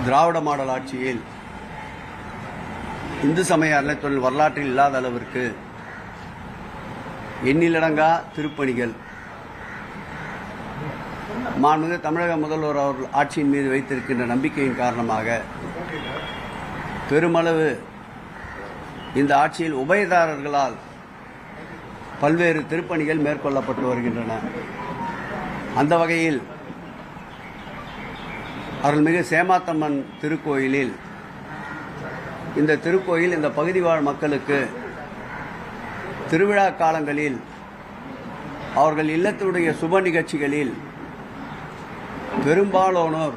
திராவிட model ஆட்சியில் இந்து சமய அறநிலையத்துறையின் வரலாற்றில் இல்லாத அளவிற்கு எண்ணிலடங்கா திருப்பணிகள் மாண்புமிகு தமிழக முதல்வர் அவர்கள் ஆட்சியின் மீது வைத்திருக்கின்ற நம்பிக்கையின் காரணமாக பெருமளவு இந்த ஆட்சியில் உபயதாரர்களால் பல்வேறு திருப்பணிகள் மேற்கொள்ளப்பட்டு வருகின்றன. அந்த வகையில் அருள்மிகு சேமாத்தம்மன் திருக்கோயிலில் இந்த திருக்கோயில் இந்த பகுதி வாழ் மக்களுக்கு திருவிழா காலங்களில் அவர்கள் இல்லத்தினுடைய சுப நிகழ்ச்சிகளில் பெரும்பாலானோர்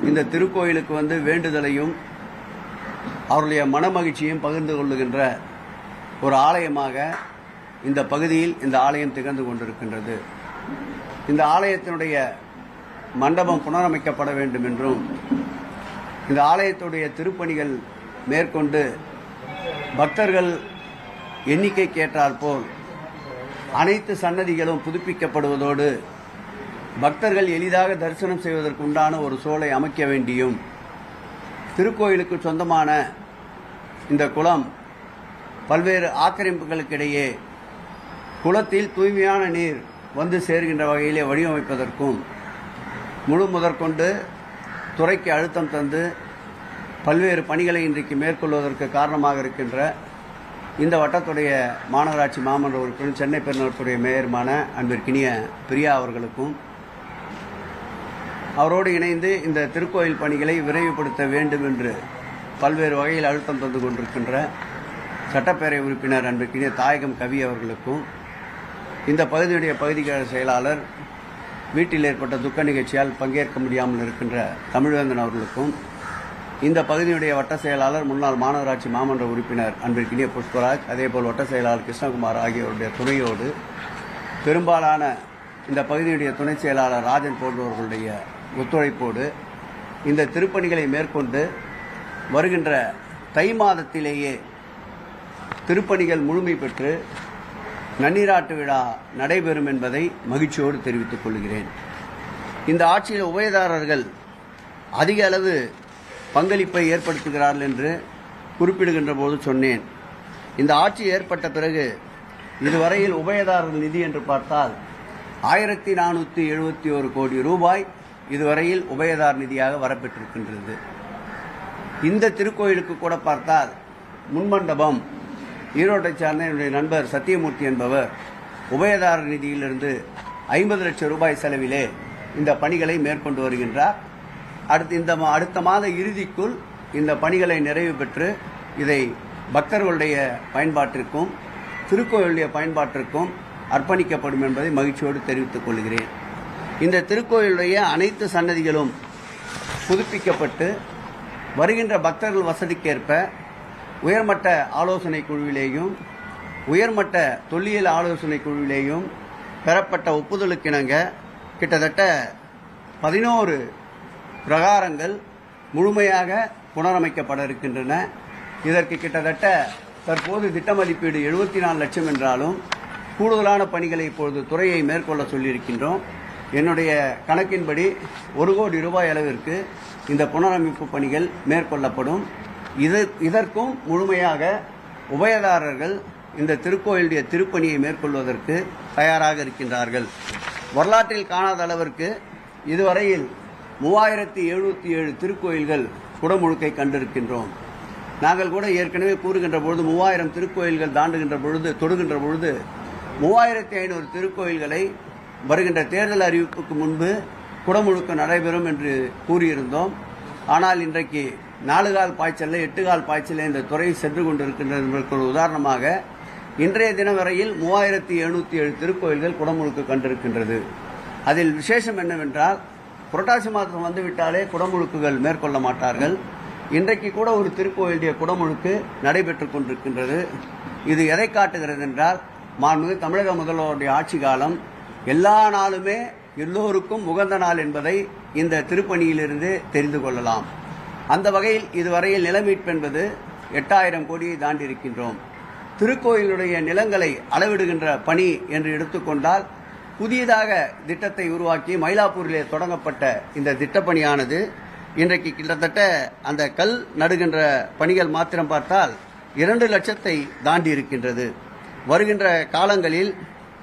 இந்த திருக்கோயிலுக்கு வந்து வேண்டுதலையும் அவருடைய மனமகிழ்ச்சியும் பகிர்ந்து கொள்ளுகின்ற ஒரு ஆலயமாக இந்த பகுதியில் இந்த ஆலயம் திகழ்ந்து கொண்டிருக்கின்றது. இந்த ஆலயத்தினுடைய மண்டபம் புனரமைக்கப்பட வேண்டும் என்றும் இந்த ஆலயத்துடைய திருப்பணிகள் மேற்கொண்டு பக்தர்கள் எண்ணிக்கைக்கு ஏற்றாற்போல் அனைத்து சன்னதிகளும் புதுப்பிக்கப்படுவதோடு பக்தர்கள் எளிதாக தரிசனம் செய்வதற்கு உண்டான ஒரு சூழலை அமைக்க வேண்டியும் திருக்கோயிலுக்கு சொந்தமான இந்த குளம் பல்வேறு ஆக்கிரமிப்புகளுக்கிடையே குளத்தில் தூய்மையான நீர் வந்து சேர்கின்ற வகையிலே வடிவமைப்பதற்கும் முழு முதற்கொண்டு துறைக்கு அழுத்தம் தந்து பல்வேறு பணிகளை இன்றைக்கு மேற்கொள்வதற்கு காரணமாக இருக்கின்ற இந்த வட்டத்துடைய மாநகராட்சி மாமன்ற உறுப்பினர் சென்னை பெருநகரத்துடைய மேயருமான அன்பிற்கினிய பிரியா அவர்களுக்கும் அவரோடு இணைந்து இந்த திருக்கோயில் பணிகளை விரைவுபடுத்த வேண்டும் என்று பல்வேறு வகையில் அழுத்தம் தந்து கொண்டிருக்கின்ற சட்டப்பேரவை உறுப்பினர் அன்பிற்கினிய தாயகம் கவி அவர்களுக்கும் இந்த பகுதியுடைய பகுதிக்கழக செயலாளர் வீட்டில் ஏற்பட்ட துக்க நிகழ்ச்சியால் பங்கேற்க முடியாமல் இருக்கின்ற தமிழ்வேந்தன் அவர்களுக்கும் இந்த பகுதியுடைய வட்ட செயலாளர் முன்னாள் மாநகராட்சி மாமன்ற உறுப்பினர் அன்பிற்கினிய புஷ்பராஜ் அதேபோல் வட்ட செயலாளர் கிருஷ்ணகுமார் ஆகியோருடைய துணையோடு பெரும்பாலான இந்த பகுதியுடைய துணை செயலாளர் ராஜன் போன்றவர்களுடைய ஒத்துழைப்போடு இந்த திருப்பணிகளை மேற்கொண்டு வருகின்ற தை மாதத்திலேயே திருப்பணிகள் முழுமை பெற்று நன்னீராட்டு விழா நடைபெறும் என்பதை மகிழ்ச்சியோடு தெரிவித்துக் கொள்கிறேன். இந்த ஆட்சியில் உபயதாரர்கள் அதிக அளவு பங்களிப்பை ஏற்படுத்துகிறார்கள் என்று குறிப்பிடுகின்ற போது சொன்னேன். இந்த ஆட்சி ஏற்பட்ட பிறகு இதுவரையில் உபயதாரர்கள் நிதி என்று பார்த்தால் 1471 கோடி ரூபாய் இதுவரையில் உபயதார் நிதியாக வரப்பெற்றிருக்கின்றது. இந்த திருக்கோயிலுக்கு கூட பார்த்தால் முன்மண்டபம் ஈரோட்டை சார்ந்த என்னுடைய நண்பர் சத்தியமூர்த்தி என்பவர் உபயதாரர் நிதியிலிருந்து 50 லட்சம் ரூபாய் செலவிலே இந்த பணிகளை மேற்கொண்டு வருகின்றார். அடுத்த மாத இறுதிக்குள் இந்த பணிகளை நிறைவு பெற்று இதை பக்தர்களுடைய பயன்பாட்டிற்கும் திருக்கோயிலுடைய பயன்பாட்டிற்கும் அர்ப்பணிக்கப்படும் என்பதை மகிழ்ச்சியோடு தெரிவித்துக் கொள்கிறேன். இந்த திருக்கோயிலுடைய அனைத்து சன்னதிகளும் புதுப்பிக்கப்பட்டு வருகின்ற பக்தர்கள் வசதிக்கேற்ப உயர்மட்ட ஆலோசனை குழுவிலேயும் உயர்மட்ட தொல்லியல் ஆலோசனை குழுவிலேயும் பெறப்பட்ட ஒப்புதலுக்கிணங்க கிட்டத்தட்ட 11 பிரகாரங்கள் முழுமையாக புனரமைக்கப்பட இருக்கின்றன. இதற்கு கிட்டத்தட்ட தற்போது திட்ட மதிப்பீடு 74 லட்சம் என்றாலும் கூடுதலான பணிகளை இப்பொழுது துறையை மேற்கொள்ள சொல்லியிருக்கின்றோம். என்னுடைய கணக்கின்படி 1 கோடி ரூபாய் அளவிற்கு இந்த புனரமைப்பு பணிகள் மேற்கொள்ளப்படும். இதற்கும் முழுமையாக உபயதாரர்கள் இந்த திருக்கோயிலுடைய திருப்பணியை மேற்கொள்வதற்கு தயாராக இருக்கின்றார்கள். வரலாற்றில் காணாத அளவிற்கு இதுவரையில் 3707 திருக்கோயில்கள் குடமுழுக்கை கண்டிருக்கின்றோம். நாங்கள் கூட ஏற்கனவே கூறுகின்ற பொழுது 3000 திருக்கோயில்கள் தொடுகின்ற பொழுது 3500 திருக்கோயில்களை வருகின்ற தேர்தல் அறிவிப்புக்கு முன்பு குடமுழுக்கு நடைபெறும் என்று கூறியிருந்தோம். ஆனால் இன்றைக்கு 4 கால் பாய்ச்சல் 8 கால் பாய்ச்சல் இந்த துறை சென்று கொண்டிருக்கின்றது என்பதற்கு ஒரு உதாரணமாக இன்றைய தினம் வரையில் 3707 திருக்கோயில்கள் குடமுழுக்கு கண்டிருக்கின்றது. அதில் விசேஷம் என்னவென்றால் புரட்டாசி மாதம் வந்துவிட்டாலே குடமுழுக்குகள் மேற்கொள்ள மாட்டார்கள். இன்றைக்கு கூட ஒரு திருக்கோயிலுடைய குடமுழுக்கு நடைபெற்றுக் கொண்டிருக்கின்றது. இது எதை காட்டுகிறது என்றால் மாண்புமிகு தமிழக முதல்வருடைய ஆட்சி காலம் எல்லா நாளுமே எல்லோருக்கும் உகந்த நாள் என்பதை இந்த திருப்பணியிலிருந்து தெரிந்து கொள்ளலாம். அந்த வகையில் இதுவரையில் நிலமீட்பு என்பது 8000 கோடியை தாண்டி இருக்கின்றோம். திருக்கோயிலுடைய நிலங்களை அளவிடுகின்ற பணி என்று எடுத்துக்கொண்டால் புதியதாக திட்டத்தை உருவாக்கி மயிலாப்பூரிலே தொடங்கப்பட்ட இந்த திட்டப்பணியானது இன்றைக்கு கிட்டத்தட்ட அந்த கல் நடுகின்ற பணிகள் மாத்திரம் பார்த்தால் 2 லட்சத்தை தாண்டி இருக்கின்றது. வருகின்ற காலங்களில்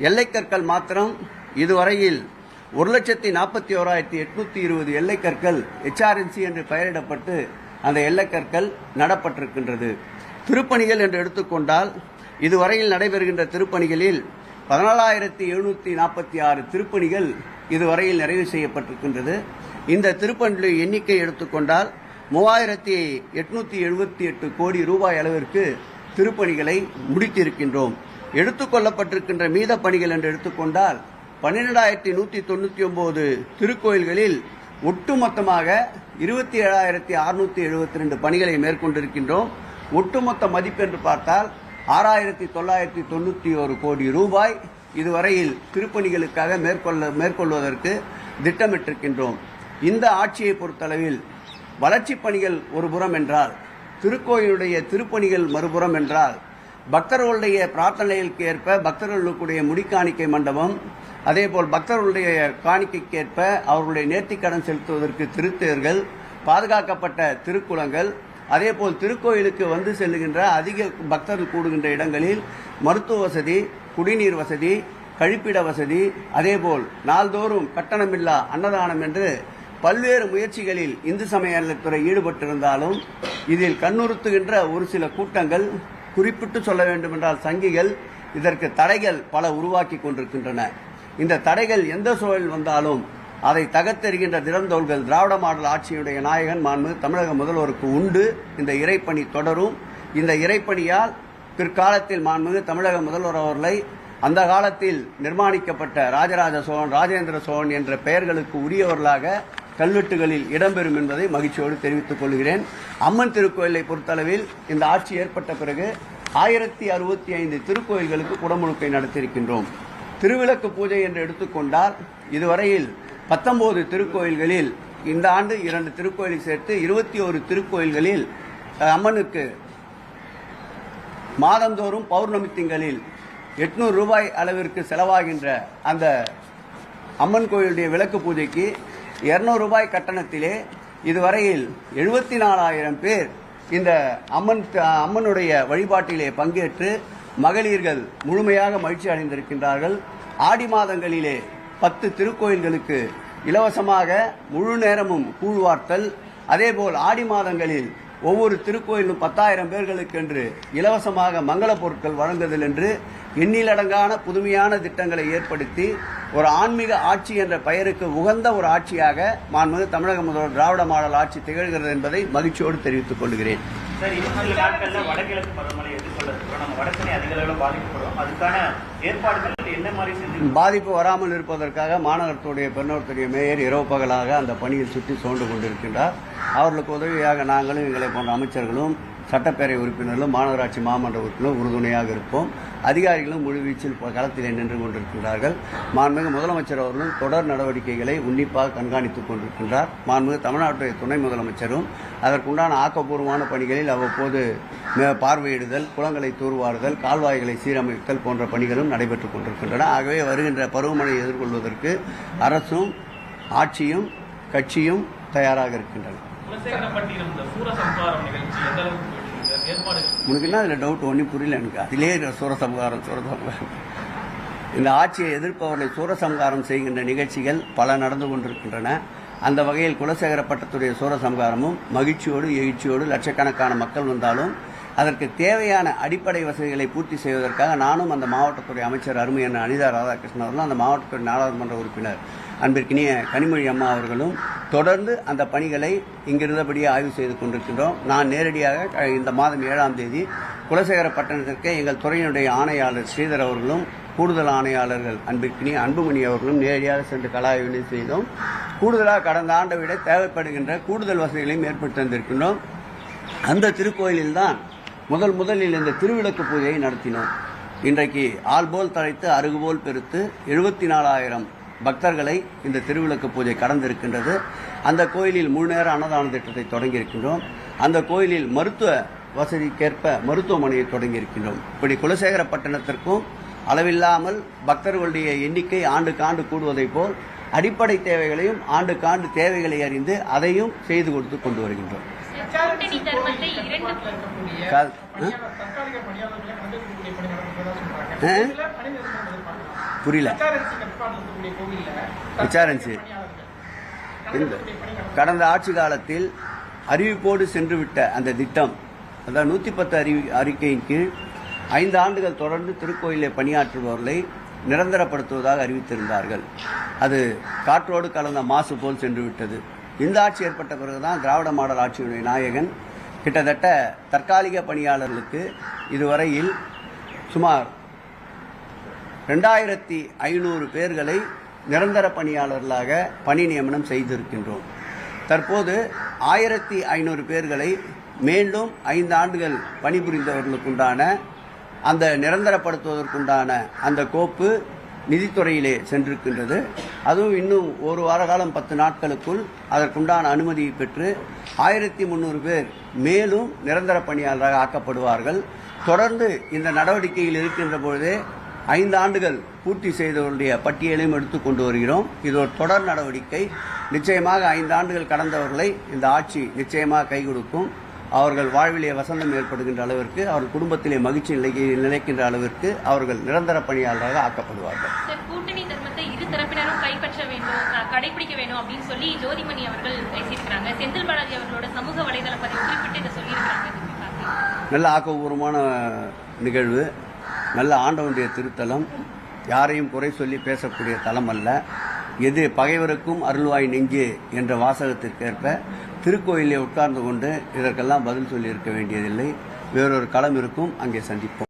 எல்லைக்கற்கள் மாத்திரம் இதுவரையில் 1,41,820 எல்லைக்கற்கள் HRNC என்று பெயரிடப்பட்டு அந்த எல்லைக்கற்கள் நடப்பட்டிருக்கின்றது. திருப்பணிகள் என்று எடுத்துக்கொண்டால் இதுவரையில் நடைபெறுகின்ற திருப்பணிகளில் 14,746 திருப்பணிகள் இதுவரையில் நிறைவு செய்யப்பட்டிருக்கின்றது. இந்த திருப்பணிகளின் எண்ணிக்கை எடுத்துக்கொண்டால் 3,878 கோடி ரூபாய் அளவிற்கு திருப்பணிகளை முடித்திருக்கின்றோம். எடுத்துக்கொள்ளப்பட்டிருக்கின்ற மீத பணிகள் என்று எடுத்துக்கொண்டால் 12,199 திருக்கோயில்களில் ஒட்டுமொத்தமாக 27,672 பணிகளை மேற்கொண்டிருக்கின்றோம். ஒட்டுமொத்த மதிப்பு என்று பார்த்தால் 6,991 கோடி ரூபாய் இதுவரையில் திருப்பணிகளுக்காக மேற்கொள்வதற்கு திட்டமிட்டிருக்கின்றோம். இந்த ஆட்சியை பொறுத்தளவில் வளர்ச்சிப் பணிகள் ஒரு புறம் என்றால், திருக்கோயிலுடைய திருப்பணிகள் மறுபுறம் என்றால், பக்தர்களுடைய பிரார்த்தனைகளுக்கு ஏற்ப பக்தர்களுடைய முடிக்காணிக்கை மண்டபம், அதேபோல் பக்தர்களுடைய காணிக்கைக்கேற்ப அவர்களுடைய நேர்த்திக்கடன் செலுத்துவதற்கு திருத்தேர்கள், பாதுகாக்கப்பட்ட திருக்குளங்கள், அதேபோல் திருக்கோயிலுக்கு வந்து செல்லுகின்ற அதிக பக்தர்கள் கூடுகின்ற இடங்களில் மருத்துவ வசதி, குடிநீர் வசதி, கழிப்பிட வசதி, அதேபோல் நாள்தோறும் கட்டணமில்லா அன்னதானம் என்று பல்வேறு முயற்சிகளில் இந்து சமய அறநிலையத்துறை ஈடுபட்டிருந்தாலும் இதில் கண்ணுறுத்துகின்ற ஒரு சில கூட்டங்கள், குறிப்பிட்டு சொல்ல வேண்டும் என்றால் சங்கிகள், இதற்கு தடைகள் பல உருவாக்கி கொண்டிருக்கின்றன. இந்த தடைகள் எந்த சூழலில் வந்தாலும் அதை தகர்த்தெறிகின்ற திறந்தோள்கள் திராவிட மாடல் ஆட்சியுடைய நாயகன் மாண்புமிகு தமிழக முதல்வருக்கு உண்டு. இந்த இறைப்பணி தொடரும். இந்த இறைப்பணியால் பிற்காலத்தில் மாண்புமிகு தமிழக முதல்வர் அவர்களை அந்த காலத்தில் நிர்மாணிக்கப்பட்ட ராஜராஜ சோழன், ராஜேந்திர சோழன் என்ற பெயர்களுக்கு உரியவர்களாக கல்வெட்டுகளில் இடம்பெறும் என்பதை மகிழ்ச்சியோடு தெரிவித்துக் கொள்கிறேன். அம்மன் திருக்கோயிலை பொறுத்தளவில் இந்த ஆட்சி ஏற்பட்ட பிறகு 1065 திருக்கோயில்களுக்கு குடமுழுக்கை நடத்தியிருக்கின்றோம். திருவிளக்கு பூஜை என்று எடுத்துக்கொண்டால் இதுவரையில் 19 திருக்கோயில்களில், இந்த ஆண்டு 2 திருக்கோயிலை சேர்த்து 21 திருக்கோயில்களில் அம்மனுக்கு மாதந்தோறும் பௌர்ணமி திங்களில் 800 ரூபாய் அளவிற்கு செலவாகின்ற அந்த அம்மன் கோயிலுடைய விளக்கு பூஜைக்கு 200 ரூபாய் கட்டணத்திலே இதுவரையில் 74,000 பேர் இந்த அம்மனுடைய வழிபாட்டிலே பங்கேற்று மகளிர்கள் முழுமையாக மகிழ்ச்சி அடைந்திருக்கின்றார்கள். ஆடி மாதங்களிலே 10 திருக்கோயில்களுக்கு இலவசமாக முழு நேரமும் கூழ்வார்த்தல், அதேபோல் ஆடி மாதங்களில் ஒவ்வொரு திருக்கோயிலும் 10,000 பேர்களுக்கு என்று இலவசமாக மங்கள பொருட்கள் வழங்குதல் என்று எண்ணிலடங்கான புதுமையான திட்டங்களை ஏற்படுத்தி ஒரு ஆன்மீக ஆட்சி என்ற பெயருக்கு உகந்த ஒரு ஆட்சியாக மாண்புமிகு தமிழக முதல்வர் திராவிட மாடல் ஆட்சி திகழ்கிறது என்பதை மகிழ்ச்சியோடு தெரிவித்துக் கொள்கிறேன். சார், இன்னும் சில நாட்களில் வடகிழக்கு பருவமழை எதிர்கொள்ளுறோம். நம்ம வடசென்னை அதிக அளவில் பாதிக்கப்படும். அதுக்கான ஏற்பாடுகள் என்ன மாதிரி செஞ்சு பாதிப்பு வராமல் இருப்பதற்காக மாநகரத்துடைய பெருநகரத்துடைய மேயர் இரவு பகலாக அந்த பணியில் சுற்றி சோண்டு கொண்டிருக்கின்றார். அவர்களுக்கு உதவியாக நாங்களும் எங்களை போன்ற அமைச்சர்களும் சட்டப்பேரவை உறுப்பினர்களும் மாநகராட்சி மாமன்ற உறுப்பினரும் உறுதுணையாக இருப்போம். அதிகாரிகளும் முழுவீச்சில் களத்தில் நின்று கொண்டிருக்கின்றார்கள். மாண்புமிகு முதலமைச்சர் அவர்களும் தொடர் நடவடிக்கைகளை உன்னிப்பாக கண்காணித்துக் கொண்டிருக்கின்றார். மாண்புமிகு தமிழ்நாட்டுடைய துணை முதலமைச்சரும் அதற்குண்டான ஆக்கப்பூர்வமான பணிகளில் அவ்வப்போது பார்வையிடுதல், குளங்களை தூர்வாறுதல், கால்வாய்களை சீரமைத்தல் போன்ற பணிகளும் நடைபெற்றுக் கொண்டிருக்கின்றன. ஆகவே வருகின்ற பருவமழையை எதிர்கொள்வதற்கு அரசும் ஆட்சியும் கட்சியும் தயாராக இருக்கின்றன. உனக்கு என்ன அதில் டவுட்? ஒன்றும் புரியல எனக்கு. அதிலே சூரசம்ஹாரம். இந்த ஆட்சியை எதிர்ப்பவர்களை சூரசம்ஹாரம் செய்கின்ற நிகழ்ச்சிகள் பல நடந்து கொண்டிருக்கின்றன. அந்த வகையில் குலசேகரப்பட்டத்துடைய சூரசம்ஹாரமும் மகிழ்ச்சியோடு எழுச்சியோடு லட்சக்கணக்கான மக்கள் வந்தாலும் அதற்கு தேவையான அடிப்படை வசதிகளை பூர்த்தி செய்வதற்காக நானும் அந்த மாவட்டத்துறை அமைச்சர் அருமையான அனிதா ராதாகிருஷ்ணன் அவர்களும் அந்த மாவட்டத்துறை நாடாளுமன்ற உறுப்பினர் அன்பிற்கினிய கனிமொழி அம்மா அவர்களும் தொடர்ந்து அந்த பணிகளை இங்கிருந்தபடியே ஆய்வு செய்து கொண்டிருக்கின்றோம். நான் நேரடியாக இந்த மாதம் 7ஆம் தேதி குலசேகரப்பட்டினத்திற்கு எங்கள் துறையினுடைய ஆணையாளர் ஸ்ரீதர் அவர்களும் கூடுதல் ஆணையாளர்கள் அன்பிற்கினிய அன்புமணி அவர்களும் நேரடியாக சென்று கலாய்வு செய்தோம். கூடுதலாக கடந்த ஆண்டை விட தேவைப்படுகின்ற கூடுதல் வசதிகளையும் ஏற்படுத்தி தந்திருக்கின்றோம். அந்த திருக்கோயிலில்தான் முதலில் இந்த திருவிளக்கு பூஜையை நடத்தினோம். இன்றைக்கு ஆள்போல் தழைத்து அருகுபோல் பெருத்து 74,000 பக்தர்களை இந்த திருவிளக்கு பூஜை கடந்திருக்கின்றது. அந்த கோயிலில் முழு நேர அன்னதான திட்டத்தை தொடங்கியிருக்கின்றோம். அந்த கோயிலில் மருத்துவ வசதிக்கேற்ப மருத்துவமனையை தொடங்கியிருக்கின்றோம். இப்படி குலசேகரப்பட்டினத்திற்கும் அளவில்லாமல் பக்தர்களுடைய எண்ணிக்கை ஆண்டுக்கு ஆண்டு கூடுவதைப் போல் அடிப்படை தேவைகளையும் ஆண்டுக்காண்டு தேவைகளை அறிந்து அதையும் செய்து கொடுத்து கொண்டு வருகின்றோம். கூட்டணி தர்மத்தை இரண்டு புரியல. விசாரன்சி கடந்த ஆட்சி காலத்தில் அறிவிப்போடு சென்றுவிட்ட அந்த திட்டம், அதாவது 110 அறிக்கையின் கீழ் 5 ஆண்டுகள் தொடர்ந்து திருக்கோயிலை பணியாற்றுபவர்களை நிரந்தரப்படுத்துவதாக அறிவித்திருந்தார்கள். அது காற்றோடு கலந்த மாசு போல் சென்று விட்டது. இந்த ஆட்சி ஏற்பட்ட பிறகுதான் திராவிட மாடல் ஆட்சியுடைய நாயகன் கிட்டத்தட்ட தற்காலிக பணியாளர்களுக்கு இதுவரையில் சுமார் 2500 பேர்களை நிரந்தர பணியாளர்களாக பணி நியமனம் செய்திருக்கின்றோம். தற்போது 1500 பேர்களை மீண்டும் 5 ஆண்டுகள் பணிபுரிந்தவர்களுக்குண்டான அந்த நிரந்தரப்படுத்துவதற்குண்டான அந்த கோப்பு நிதித்துறையிலே சென்றிருக்கின்றது. அதுவும் இன்னும் ஒரு வார காலம் 10 நாட்களுக்குள் அதற்குண்டான அனுமதியை பெற்று 1300 பேர் மேலும் நிரந்தர பணியாளராக ஆக்கப்படுவார்கள். தொடர்ந்து இந்த நடவடிக்கையில் இருக்கின்ற பொழுதே 5 ஆண்டுகள் பூர்த்தி செய்தவர்களுடைய பட்டியலையும் எடுத்துக் கொண்டு வருகிறோம். இது ஒரு தொடர் நடவடிக்கை. நிச்சயமாக 5 ஆண்டுகள் கடந்தவர்களை இந்த ஆட்சி நிச்சயமாக கை கொடுக்கும். அவர்கள் வாழ்விலே வசந்தம் ஏற்படுகின்ற அளவிற்கு, அவர்கள் குடும்பத்திலே மகிழ்ச்சி நிலைக்கின்ற அளவிற்கு அவர்கள் நிரந்தர பணியாளராக ஆக்கப்படுவார்கள். கூட்டணி தர்மத்தை இரு தரப்பினரும் கைப்பற்ற வேண்டும், கடைபிடிக்க வேண்டும் அப்படின்னு சொல்லி ஜோதிமணி அவர்கள் பேசியிருக்கிறாங்க. செந்தில் பாலாஜி அவர்களோட சமூக வலைதள பதிவு குறிப்பிட்டு இதை சொல்லியிருக்கிறாங்க. நல்ல ஆக்கப்பூர்வமான நிகழ்வு, நல்ல ஆண்டவனுடைய திருத்தலம், யாரையும் குறை சொல்லி பேசக்கூடிய தலம் அல்ல. எது பகைவருக்கும் அருள்வாய் நெஞ்சு என்ற வாசகத்திற்கேற்ப திருக்கோயிலே உட்கார்ந்து கொண்டு இதற்கெல்லாம் பதில் சொல்லி இருக்க வேண்டியதில்லை. வேறொரு களம் இருக்கும், அங்கே சந்திப்போம்.